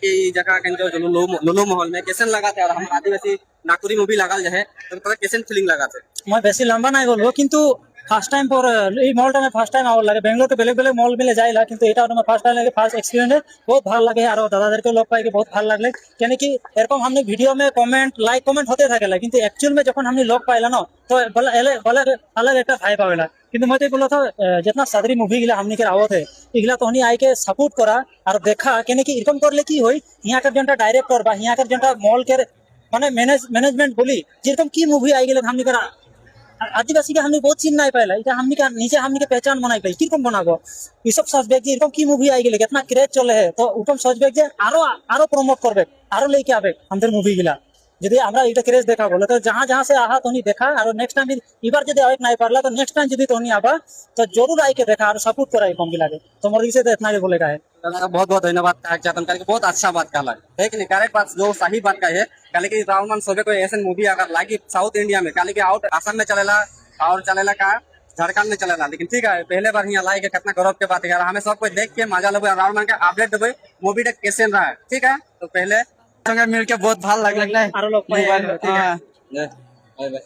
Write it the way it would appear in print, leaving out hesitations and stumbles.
कि जगह जो लुलु महल में कैसे लगा थे और हम आदिवासी नागपुरी मूवी लगा जो है तो तोरा कैसे फीलिंग लगा थे? मैं बेसी लंबा नहीं बोलबो किंतु फार्स्ट टाइम पर এই মলটা मैं ফার্স্ট টাইম আমার লাগে বেঙ্গলোরে বেলেগ বেলেগ মল মিলে যাইলা কিন্তু এটা আমার ফার্স্ট টাইম লাগে ফার্স্ট एक्सपीरियंस है बहुत ভালো লাগে আর দাদাদেরকে লোক পাই बहुत ভালো লাগলে কেন কি এরকম हमने वीडियो में कमेंट लाइक कमेंट होते থাকেলা কিন্তু एक्चुअल में जखन हमने लोग पाइला ना तो अलग एक भाई पावेला কিন্তু मैं तो बोला था जितना सदरी मूवी गिला हमने के आवत है इगला तो हनी आई के सपोर्ट करा और देखा केने कि इरकम करले की होई यहाँ का जनता डायरेक्टर बा यहाँ का जनता मॉल के माने मैनेजमेंट बोली जेरकम की मूवी आई गेले हमने करा आदिवासी के हमने बहुत चिन्ह नहीं पाइला এটা हमने का नीचे हमने के पहचान बनाई पाई किरकम बनाबो ई सब सोचबे जे एरकम की मूवी आई गेले कितना क्रेज चले है तो उठम सोचबे जे आरो प्रमोट करबे आरो लेके आबे हमদের मूवी गिला যদি আমরা এটা ক্রেজ দেখা বলে তো जहां जहां से आहा तोनी देखा और नेक्स्ट टाइम এবার যদি আইক নাই পারলা তো नेक्स्ट टाइम যদি तोनी आबा तो जरूर आई के देखा और सपोर्ट कराई कम गिला के तो मोर से तो इतना ही बोलेगा है। दादा बहुत बहुत धन्यवाद चाहतन करके बहुत अच्छा बात कहला है कि नहीं करेक्ट बात जो सही बात का है काले कि रावण सोबे कोई ऐसा मूवी अगर लागी साउथ इंडिया में काले कि आउट आसाम में चलेला और चलेला का झारखंड में चलेला लेकिन ठीक है पहले बार यहाँ लाई के कितना गौरव के बात है हमें सब कोई देख के मजा लेबे रावण का अपडेट देबे मूवी टा कैसे रहा है ठीक है तो पहले संगे मिलके बहुत भालो लगला आरो लोग पाई ठीक है बाय बाय।